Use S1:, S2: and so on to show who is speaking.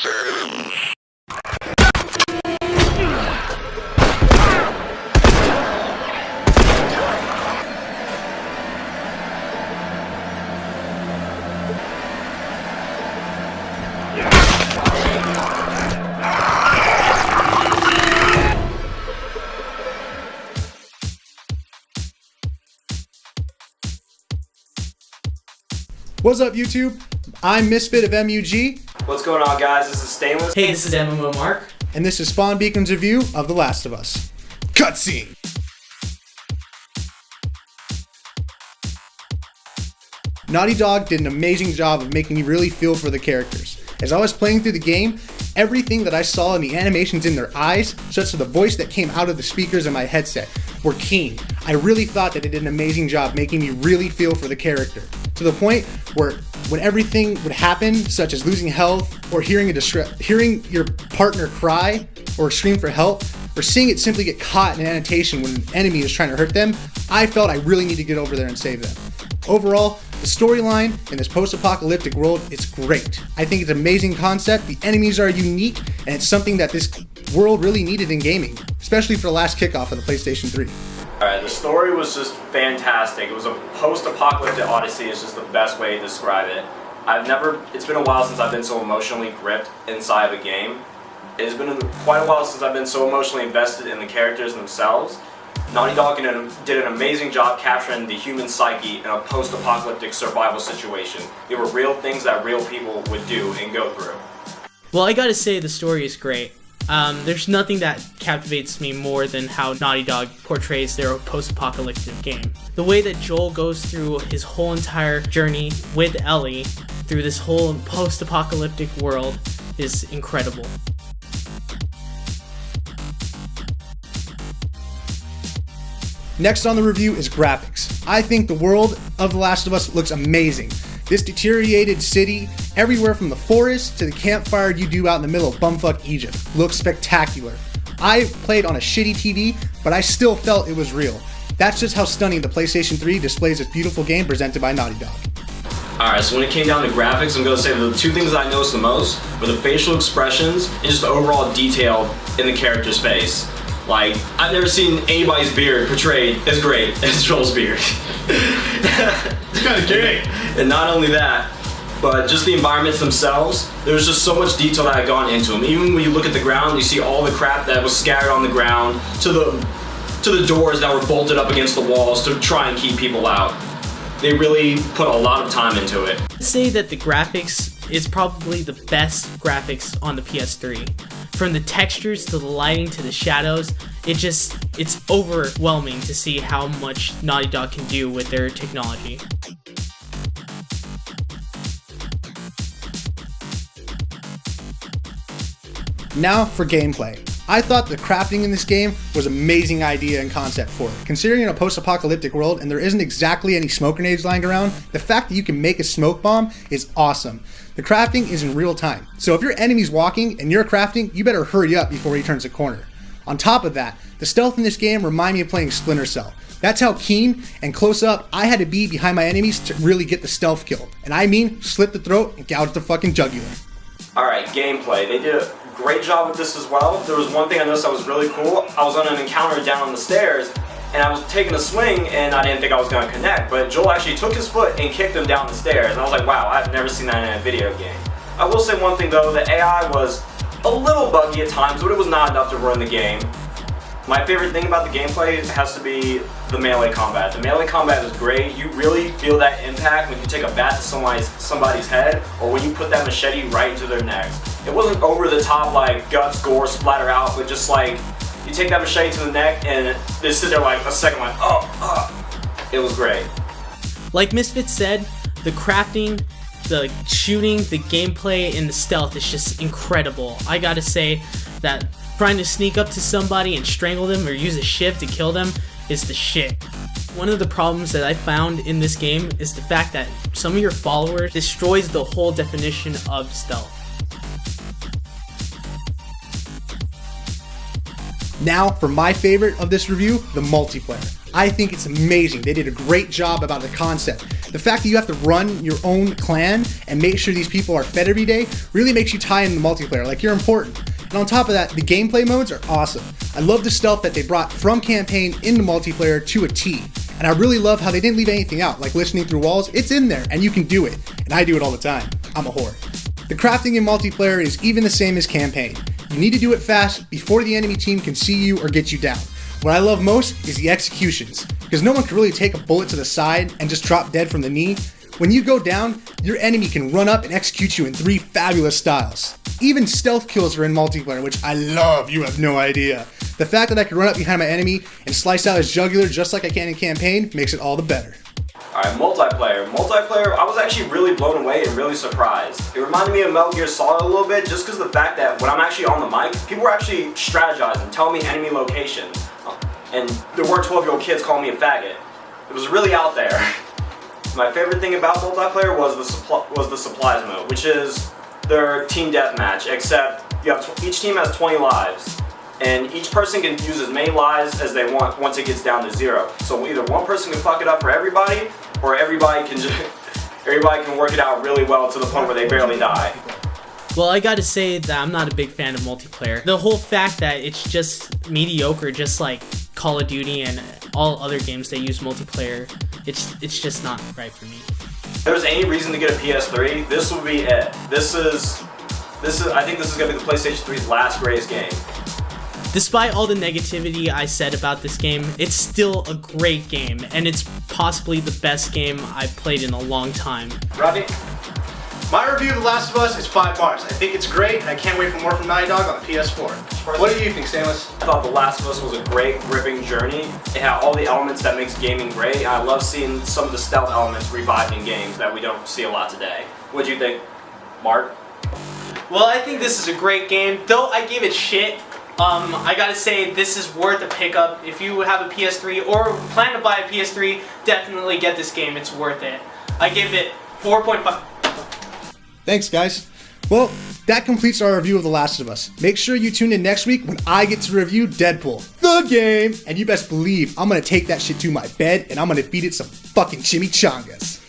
S1: What's up, YouTube? I'm Misfit of MUG.
S2: What's going on, guys? This is Stainless.
S3: Hey, this is MMO Mark.
S1: And this is Spawn Beacon's review of The Last of Us. Cutscene! Naughty Dog did an amazing job of making me really feel for the characters. As I was playing through the game, everything that I saw in the animations in their eyes, such as the voice that came out of the speakers in my headset, were keen. I really thought that it did an amazing job making me really feel for the character. To the point where when everything would happen, such as losing health, or hearing your partner cry, or scream for help, or seeing it simply get caught in an annotation when an enemy is trying to hurt them, I felt I really need to get over there and save them. Overall, the storyline in this post-apocalyptic world is great. I think it's an amazing concept, the enemies are unique, and it's something that this world really needed in gaming, especially for the last kickoff of the PlayStation 3.
S2: Alright, the story was just fantastic. It was a post-apocalyptic odyssey is just the best way to describe it. It's been a while since I've been so emotionally gripped inside of a game. It's been quite a while since I've been so emotionally invested in the characters themselves. Naughty Dog did an amazing job capturing the human psyche in a post-apocalyptic survival situation. They were real things that real people would do and go through.
S3: Well, I gotta say the story is great. There's nothing that captivates me more than how Naughty Dog portrays their post-apocalyptic game. The way that Joel goes through his whole entire journey with Ellie through this whole post-apocalyptic world is incredible.
S1: Next on the review is graphics. I think the world of The Last of Us looks amazing. This deteriorated city, everywhere from the forest to the campfire you do out in the middle of bumfuck Egypt, looks spectacular. I played on a shitty TV, but I still felt it was real. That's just how stunning the PlayStation 3 displays this beautiful game presented by Naughty Dog.
S2: Alright, so when it came down to graphics, I'm going to say the two things that I noticed the most were the facial expressions and just the overall detail in the character's face. Like, I've never seen anybody's beard portrayed as great as Joel's beard. It's kind of kidding. And not only that, but just the environments themselves, there was just so much detail that had gone into them. Even when you look at the ground, you see all the crap that was scattered on the ground, to the doors that were bolted up against the walls to try and keep people out. They really put a lot of time into it.
S3: I'd say that the graphics is probably the best graphics on the PS3. From the textures to the lighting to the shadows, it's overwhelming to see how much Naughty Dog can do with their technology.
S1: Now for gameplay. I thought the crafting in this game was an amazing idea and concept for it. Considering in a post-apocalyptic world and there isn't exactly any smoke grenades lying around, the fact that you can make a smoke bomb is awesome. The crafting is in real time, so if your enemy's walking and you're crafting, you better hurry up before he turns a corner. On top of that, the stealth in this game remind me of playing Splinter Cell. That's how keen and close up I had to be behind my enemies to really get the stealth kill. And I mean, slit the throat and gouge the fucking jugular.
S2: Alright, gameplay. They did a great job with this as well. There was one thing I noticed that was really cool. I was on an encounter down on the stairs, and I was taking a swing, and I didn't think I was going to connect, but Joel actually took his foot and kicked him down the stairs, and I was like, wow, I've never seen that in a video game. I will say one thing though, the AI was a little buggy at times, but it was not enough to ruin the game. My favorite thing about the gameplay has to be the melee combat. The melee combat is great. You really feel that impact when you take a bat to somebody's head, or when you put that machete right into their necks. It wasn't over the top like guts, gore, splatter out, but just like you take that machete to the neck and they sit there like a second like, It was great.
S3: Like Misfit said, the crafting, the shooting, the gameplay, and the stealth is just incredible. I gotta say that trying to sneak up to somebody and strangle them or use a shiv to kill them is the shit. One of the problems that I found in this game is the fact that some of your followers destroys the whole definition of stealth.
S1: Now for my favorite of this review, the multiplayer. I think it's amazing. They did a great job about the concept. The fact that you have to run your own clan and make sure these people are fed every day really makes you tie in the multiplayer, like you're important. And on top of that, the gameplay modes are awesome. I love the stealth that they brought from campaign into multiplayer to a T. And I really love how they didn't leave anything out, like listening through walls. It's in there, and you can do it. And I do it all the time. I'm a whore. The crafting in multiplayer is even the same as campaign. You need to do it fast before the enemy team can see you or get you down. What I love most is the executions, because no one can really take a bullet to the side and just drop dead from the knee. When you go down, your enemy can run up and execute you in 3 fabulous styles. Even stealth kills are in multiplayer, which I love, you have no idea. The fact that I can run up behind my enemy and slice out his jugular just like I can in campaign makes it all the better.
S2: Alright, multiplayer. Multiplayer, I was actually really blown away and really surprised. It reminded me of Metal Gear Solid a little bit, just because of the fact that when I'm actually on the mic, people were actually strategizing, telling me enemy location. And there weren't 12-year-old kids calling me a faggot. It was really out there. My favorite thing about multiplayer was the supplies mode, which is their team deathmatch, except each team has 20 lives. And each person can use as many lives as they want once it gets down to 0. So either one person can fuck it up for everybody, or everybody can work it out really well to the point where they barely die.
S3: Well, I gotta say that I'm not a big fan of multiplayer. The whole fact that it's just mediocre, just like Call of Duty and all other games that use multiplayer, it's just not right for me.
S2: If there's any reason to get a PS3, this would be it. I think this is gonna be the PlayStation 3's last greatest game.
S3: Despite all the negativity I said about this game, it's still a great game, and it's possibly the best game I've played in a long time.
S1: Robbie? My review of The Last of Us is 5 bars. I think it's great, and I can't wait for more from Naughty Dog on the PS4. What do you think, Stanless?
S2: I thought The Last of Us was a great, gripping journey. It had all the elements that makes gaming great, and I love seeing some of the stealth elements revived in games that we don't see a lot today. What do you think, Mark?
S3: Well, I think this is a great game, though I gave it shit. I gotta say, this is worth a pickup. If you have a PS3 or plan to buy a PS3, definitely get this game. It's worth it. I give it 4.5.
S1: Thanks, guys. Well, that completes our review of The Last of Us. Make sure you tune in next week when I get to review Deadpool, the game. And you best believe I'm gonna take that shit to my bed and I'm gonna feed it some fucking chimichangas.